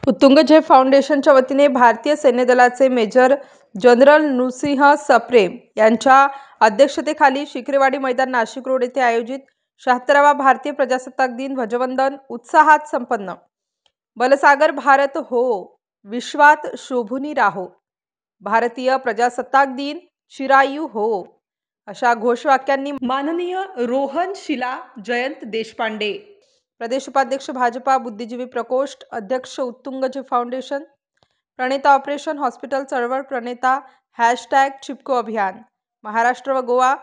उत्तुंग झेप फाउंडेशनच्या वतीने भारतीय सैन्य दलाचे मेजर जनरल नृसिंह सप्रे यांच्या अध्यक्षतेखाली शिकरेवाडी मैदान नाशिक रोड येथे आयोजित 76वा भारतीय प्रजासत्ताक दिन ध्वजवंदन उत्साहात संपन्न। बलसागर भारत हो, विश्वात शोभूनी राहो, भारतीय प्रजासत्ताक दिन चिरायू हो, अशा घोषवाक्यांनी माननीय रोहन शिला जयंत देशपांडे, प्रदेश उपाध्यक्ष भाजपा बुद्धिजीवी प्रकोष्ठ, अध्यक्ष उत्तुंग झेप फाउंडेशन, प्रणेता ऑपरेशन हॉस्पिटल चळवळ, प्रणेता #चिपको अभियान महाराष्ट्र व गोवा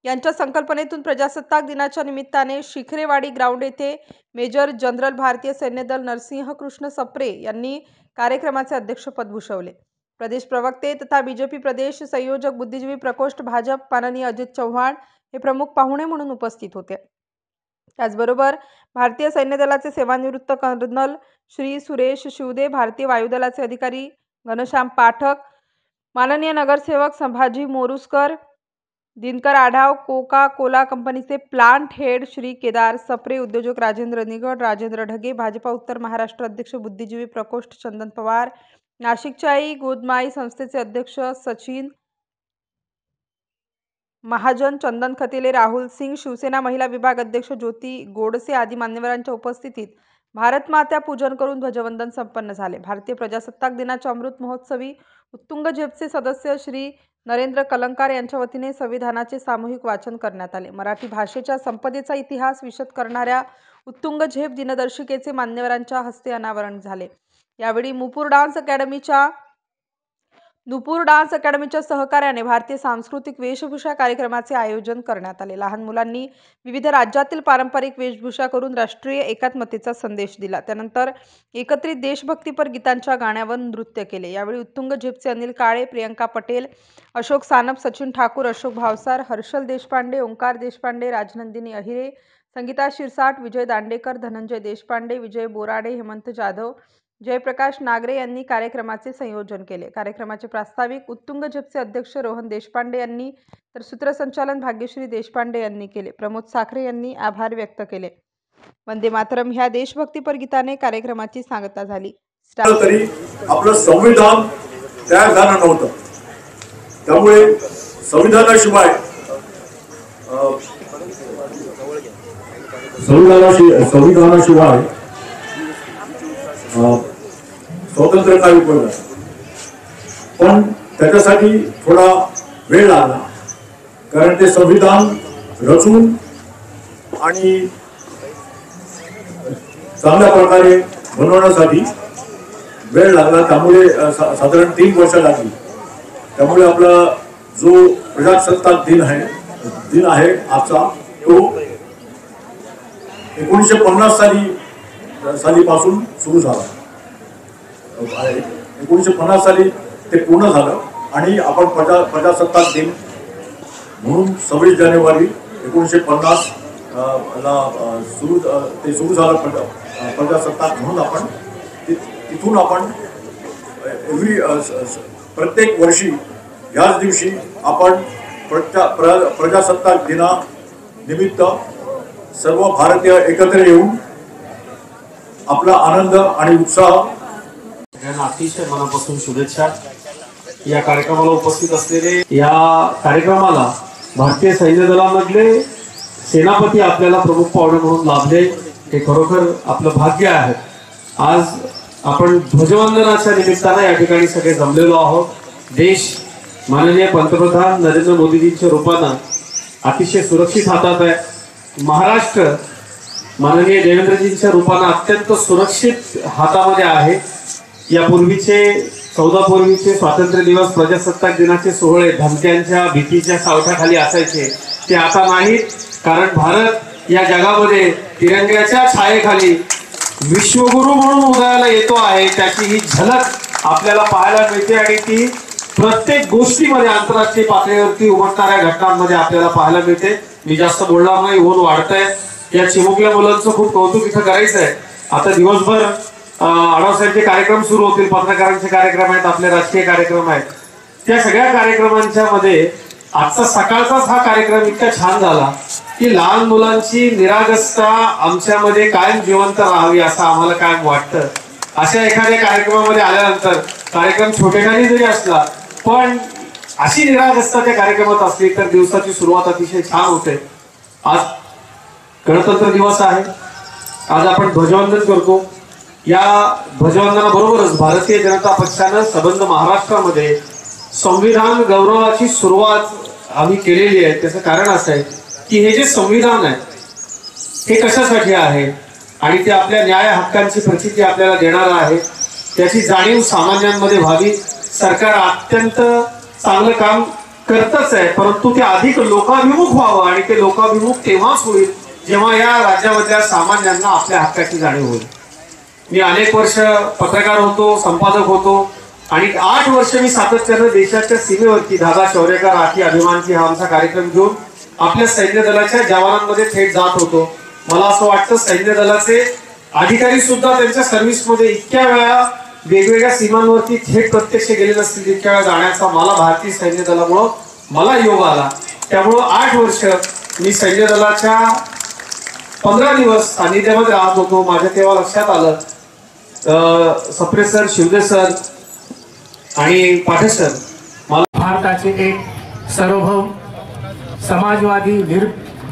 यांच्या संकल्पनेतून प्रजासत्ताक दिनाच्या निमित्ताने शिखरेवाडी ग्राउंड येथे मेजर जनरल भारतीय सैन्य दल नरसिंह कृष्ण सप्रे यांनी कार्यक्रमाचे अध्यक्षपद भूषवले। प्रदेश प्रवक्ते तथा बीजेपी प्रदेश संयोजक बुद्धिजीवी प्रकोष्ठ भाजप माननीय अजित चव्हाण हे प्रमुख पाहुणे म्हणून उपस्थित होते। त्याचबरोबर भारतीय सैन्य दलाचे सेवानिवृत्त कर्नल श्री सुरेश शिवदे, भारतीय वायुदलाचे अधिकारी घनश्याम पाठक, माननीय नगरसेवक संभाजी मोरुसकर, दिनकर आढाव, कोका कोला कंपनीचे प्लांट हेड श्री केदार सप्रे, उद्योजक राजेंद्र निगड, राजेंद्र ढगे, भाजपा उत्तर महाराष्ट्र अध्यक्ष बुद्धिजीवी प्रकोष्ठ चंदन पवार, नाशिकच्या आई गोदमाई संस्थेचे अध्यक्ष सचिन महाजन, चंदन खतेले, राहुल सिंग, शिवसेना महिला विभाग अध्यक्ष ज्योती गोडसे आदी मान्यवरांच्या उपस्थितीत भारत माता पूजन करून ध्वजवंदन संपन्न झाले। भारतीय प्रजासत्ताक दिनाच्या अमृत महोत्सवी उत्तुंग झेपचे सदस्य श्री नरेंद्र कलंकार यांच्या वतीने संविधानाचे सामूहिक वाचन करण्यात आले। मराठी भाषेच्या संपदेचा इतिहास विशद करणाऱ्या उत्तुंग झेप दिनदर्शिकेचे मान्यवरांच्या हस्ते अनावरण झाले। यावेळी नुपूर डान्स अकॅडमीच्या सहकार्याने भारतीय सांस्कृतिक वेशभूषा कार्यक्रमाचे आयोजन करण्यात आले। लहान मुलांनी विविध राज्यातील पारंपरिक वेशभूषा करून राष्ट्रीय एकात्मतेचा संदेश दिला। त्यानंतर एकत्रित देशभक्तीपर गीतांच्या गाण्यावर नृत्य केले। यावेळी उत्तुंग झेपचे अनिल काळे, प्रियंका पटेल, अशोक सानप, सचिन ठाकूर, अशोक भावसार, हर्षल देशपांडे, ओंकार देशपांडे, राजनंदिनी अहिरे, संगीता शिरसाट, विजय दांडेकर, धनंजय देशपांडे, विजय बोराडे, हेमंत जाधव, जयप्रकाश नागरे यांनी कार्यक्रमाचे संयोजन केले। कार्यक्रमाचे प्रास्ताविक उत्तुंग झेपचे अध्यक्ष रोहन देशपांडे यांनी तर सूत्रसंचालन भाग्यश्री देशपांडे यांनी केले। प्रमोद साखरे यांनी आभार व्यक्त केले। वंदे मातरम ह्या देशभक्तीपर गीताने कार्यक्रमाची सांगता झाली। तरी आपलं संविधान तयार झालं नव्हतं, त्यामुळे संविधानाशिवाय स्वातंत्र्य काय उपयोग आहे, पण त्याच्यासाठी थोडा वेळ लागला, कारण ते संविधान रचून आणि चांगल्या प्रकारे बनवण्यासाठी वेळ लागला, त्यामुळे साधारण 3 वर्ष लागली। त्यामुळे आपला जो प्रजासत्ताक दिन आहे आजचा, तो 1950 सालीपासून सुरू झाला। 1950 साली ते पूर्ण झालं आणि आपण प्रजासत्ताक दिन म्हणून 26 जानेवारी 1950 ला सुरू झालं प्रजासत्ताक म्हणून। आपण तिथून आपण प्रत्येक वर्षी याच दिवशी आपण प्रजासत्ताक दिना निमित्त सर्व भारतीय एकत्र येऊन आपला आनंद आणि उत्साह सगळ्यांना अतिशय मनापासून शुभेच्छा। या कार्यक्रमाला उपस्थित असलेले या कार्यक्रमाला भारतीय सैन्य दलामधले सेनापती आपल्याला प्रमुख पाहुणे म्हणून लाभले, हे खरोखर आपलं भाग्य आहे। आज आपण ध्वजवंदनाच्या निमित्ताने या ठिकाणी सगळे जमलेलो आहोत। देश माननीय पंतप्रधान नरेंद्र मोदीजींच्या रूपाने अतिशय सुरक्षित हातात आहे। महाराष्ट्र माननीय देवेंद्रजींच्या रूपाने अत्यंत सुरक्षित हातामध्ये आहे। यापूर्वीचे 14 पूर्वीचे स्वातंत्र्य दिवस, प्रजासत्ताक दिनाचे सोहळे धमक्यांच्या भीतीच्या सावटाखाली असायचे, ते आता नाहीत, कारण भारत या जगामध्ये तिरंग्याच्या छायेखाली विश्वगुरु म्हणून उदयाला येतो आहे। त्याची ही झलक आपल्याला पाहायला मिळते आणि ती प्रत्येक गोष्टीमध्ये आंतरराष्ट्रीय पातळीवरती उमटणाऱ्या घटनांमध्ये आपल्याला पाहायला मिळते। मी जास्त बोलणार नाही, ऊन वाढतंय। या चिमुकल्या मुलांचं खूप कौतुक इथं करायचं आहे। आता दिवसभर आढावसाहेबचे कार्यक्रम सुरू होतील, पत्रकारांचे कार्यक्रम आहेत, आपले राजकीय कार्यक्रम आहेत। त्या सगळ्या कार्यक्रमांच्या मध्ये आजचा सकाळचाच हा कार्यक्रम इतका छान झाला की लहान मुलांची निरागसता आमच्यामध्ये कायम जिवंत राहावी असं आम्हाला कायम वाटतं। अशा एखाद्या कार्यक्रमामध्ये आल्यानंतर कार्यक्रम छोटेखानी जरी असला पण अशी निरागसता त्या कार्यक्रमात असली तर दिवसाची सुरुवात अतिशय छान होते. आज गणतंत्र दिवस आहे. आज आपण ध्वजवंदन करतो. या ध्वजवंदनाबरोबरच भारतीय जनता पक्षानं संबंध महाराष्ट्रामध्ये संविधान गौरवाची सुरुवात आम्ही केलेली आहे. त्याचं कारण असं आहे की हे जे संविधान आहे हे कशासाठी आहे आणि ते आपल्या न्याय हक्कांची प्रचिती आपल्याला देणार आहे. त्याची जाणीव सामान्यांमध्ये व्हावी. सरकार अत्यंत चांगलं काम करतच आहे परंतु ते अधिक लोकाभिमुख व्हावं आणि ते लोकाभिमुख तेव्हाच होईल जेव्हा या राज्यामधल्या सामान्यांना आपल्या हक्काची जाणीव होईल. मी अनेक वर्ष पत्रकार होतो, संपादक होतो आणि 8 वर्ष मी सातत्यानं देशाच्या सीमेवरती दादा शौर्य का राखी अभिमान की हा आमचा कार्यक्रम घेऊन आपल्या सैन्य दलाच्या जवानांमध्ये थेट जात होतो. मला असं वाटतं सैन्य दलाचे अधिकारी सुद्धा त्यांच्या सर्व्हिसमध्ये इतक्या वेळा वेगवेगळ्या सीमांवरती थेट प्रत्यक्ष गेले नसतील तितक्या वेळा जाण्याचा मला भारतीय सैन्य दलामुळं मला योग आला. त्यामुळं 8 वर्ष मी सैन्य दलाच्या 15 दिवस सानिध्यामध्ये राहत होतो. माझ्या तेव्हा लक्षात आलं सप्रे सर, शिवदे सर आणि पाठे सर मला भारताचे एक सार्वभौम समाजवादी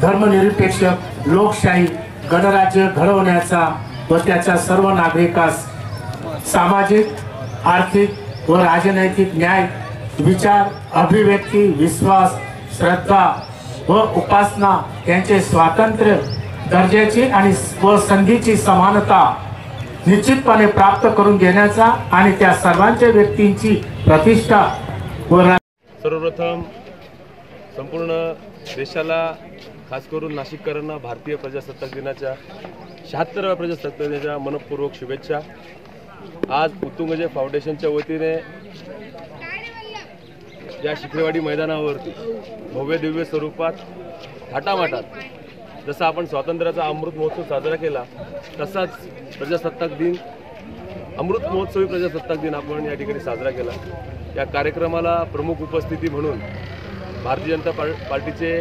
धर्मनिरपेक्ष लोकशाही गणराज्य घडवण्याचा व त्याच्या सर्व नागरिकास सामाजिक, आर्थिक व राजनैतिक न्याय, विचार, अभिव्यक्ती, विश्वास, श्रद्धा व उपासना यांचे स्वातंत्र्य, दर्जाची आणि व संधीची समानता निश्चितपणे प्राप्त करून घेण्याचा आणि त्या सर्वांच्या व्यक्तींची प्रतिष्ठा व सर्वप्रथम संपूर्ण देशाला खास करून नाशिककरांना भारतीय प्रजासत्ताक दिनाच्या 76व्या प्रजासत्ताक दिनाच्या मनपूर्वक शुभेच्छा. आज उत्तुंगजे फाउंडेशनच्या वतीने या शिखरेवाडी मैदानावरती भव्य दिव्य स्वरूपात थाटामाटात जसं आपण स्वातंत्र्याचा अमृत महोत्सव साजरा केला तसाच प्रजासत्ताक दिन, अमृत महोत्सवी प्रजासत्ताक दिन आपण या ठिकाणी साजरा केला. या कार्यक्रमाला प्रमुख उपस्थिती म्हणून भारतीय जनता पार्टीचे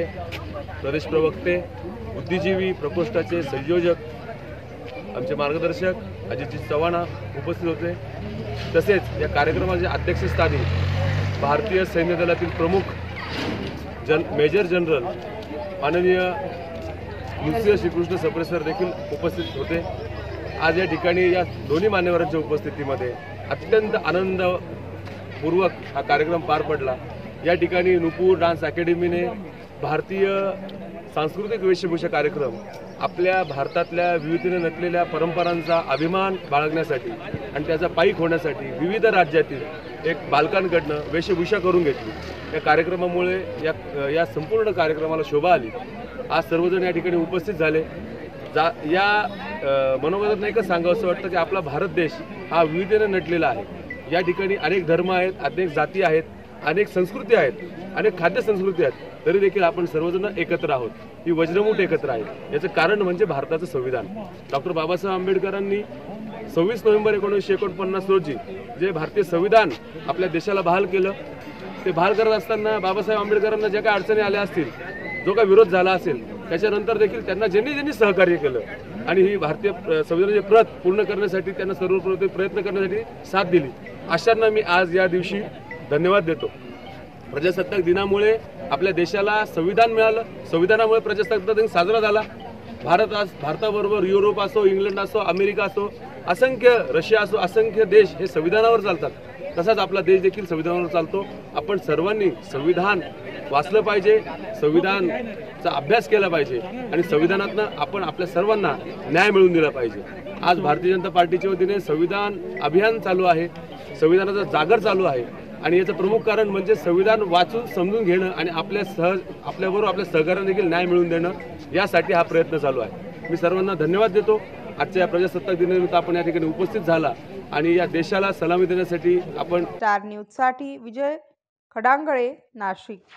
प्रदेश प्रवक्ते, बुद्धिजीवी प्रकोष्ठाचे संयोजक, आमचे मार्गदर्शक अजितजी चव्हाण उपस्थित होते. तसेच या कार्यक्रमाच्या अध्यक्षस्थानी भारतीय सैन्य दलातील प्रमुख मेजर जनरल माननीय नृसिंह श्रीकृष्ण सप्रे सर देखील उपस्थित होते. आज या ठिकाणी या दोन्ही मान्यवरांच्या उपस्थितीमध्ये अत्यंत आनंदपूर्वक हा कार्यक्रम पार पडला. या ठिकाणी नुपूर डान्स अकॅडमीने भारतीय सांस्कृतिक वेशभूषा कार्यक्रम आपल्या भारतातल्या विविधतेने नटलेल्या परंपरांचा अभिमान बाळगण्यासाठी आणि त्याचा पाईक होण्यासाठी विविध राज्यातील एक बालकांकडनं वेशभूषा करून घेतली. या कार्यक्रमामुळे या संपूर्ण कार्यक्रमाला शोभा आली. आज सर्वजण या ठिकाणी उपस्थित झाले. या मनोगतात नाही का सांगावं असं वाटतं की आपला भारत देश हा विविधतेने नटलेला आहे. या ठिकाणी अनेक धर्म आहेत, अनेक जाती आहेत, अनेक संस्कृती आहेत, अनेक खाद्य संस्कृती आहेत, तरी देखील आपण सर्वजण एकत्र आहोत. ही वज्रमूठ एकत्र आहे. याचं कारण म्हणजे भारताचं संविधान. डॉक्टर बाबासाहेब आंबेडकरांनी 26 नोव्हेंबर 1949 रोजी जे भारतीय संविधान आपल्या देशाला बहाल केलं, ते बहाल करत असताना बाबासाहेब आंबेडकरांना ज्या काही अडचणी आल्या असतील, जो काही विरोध झाला असेल, त्याच्यानंतर देखील त्यांना ज्यांनी सहकार्य केलं आणि ही भारतीय संविधानाची प्रत पूर्ण करण्यासाठी त्यांना सर्वप्रथम प्रयत्न करण्यासाठी साथ दिली, अशांना मी आज या दिवशी धन्यवाद देतो. प्रजासत्ताक दिनामुळे आपल्या देशाला संविधान मिळालं. संविधानामुळे प्रजासत्ताक दिन साजरा झाला. भारताबरोबर युरोप असो, इंग्लंड असो, अमेरिका असो, असंख्य रशिया असो, असंख्य देश हे संविधानावर चालतात. तसाच आपला देश देखील संविधानावर चालतो. आपण सर्वांनी संविधान वाचलं पाहिजे, संविधानचा अभ्यास केला पाहिजे आणि संविधानातनं आपण आपल्या सर्वांना न्याय मिळवून दिला पाहिजे. आज भारतीय जनता पार्टीच्या वतीने संविधान अभियान चालू आहे, संविधानाचा जागर चालू आहे आणि याचं प्रमुख कारण म्हणजे संविधान वाचून समजून घेणं आणि आपल्याबरोबर आपल्या सहकार्याने देखील न्याय मिळवून देणं, यासाठी हा प्रयत्न चालू आहे. मी सर्वांना धन्यवाद देतो. आजच्या या प्रजासत्ताक दिनानिमित्त आपण या ठिकाणी उपस्थित झाला आणि या देशाला सलामी देण्यासाठी आपण स्टार न्यूजसाठी विजय खडांगळे, नाशिक.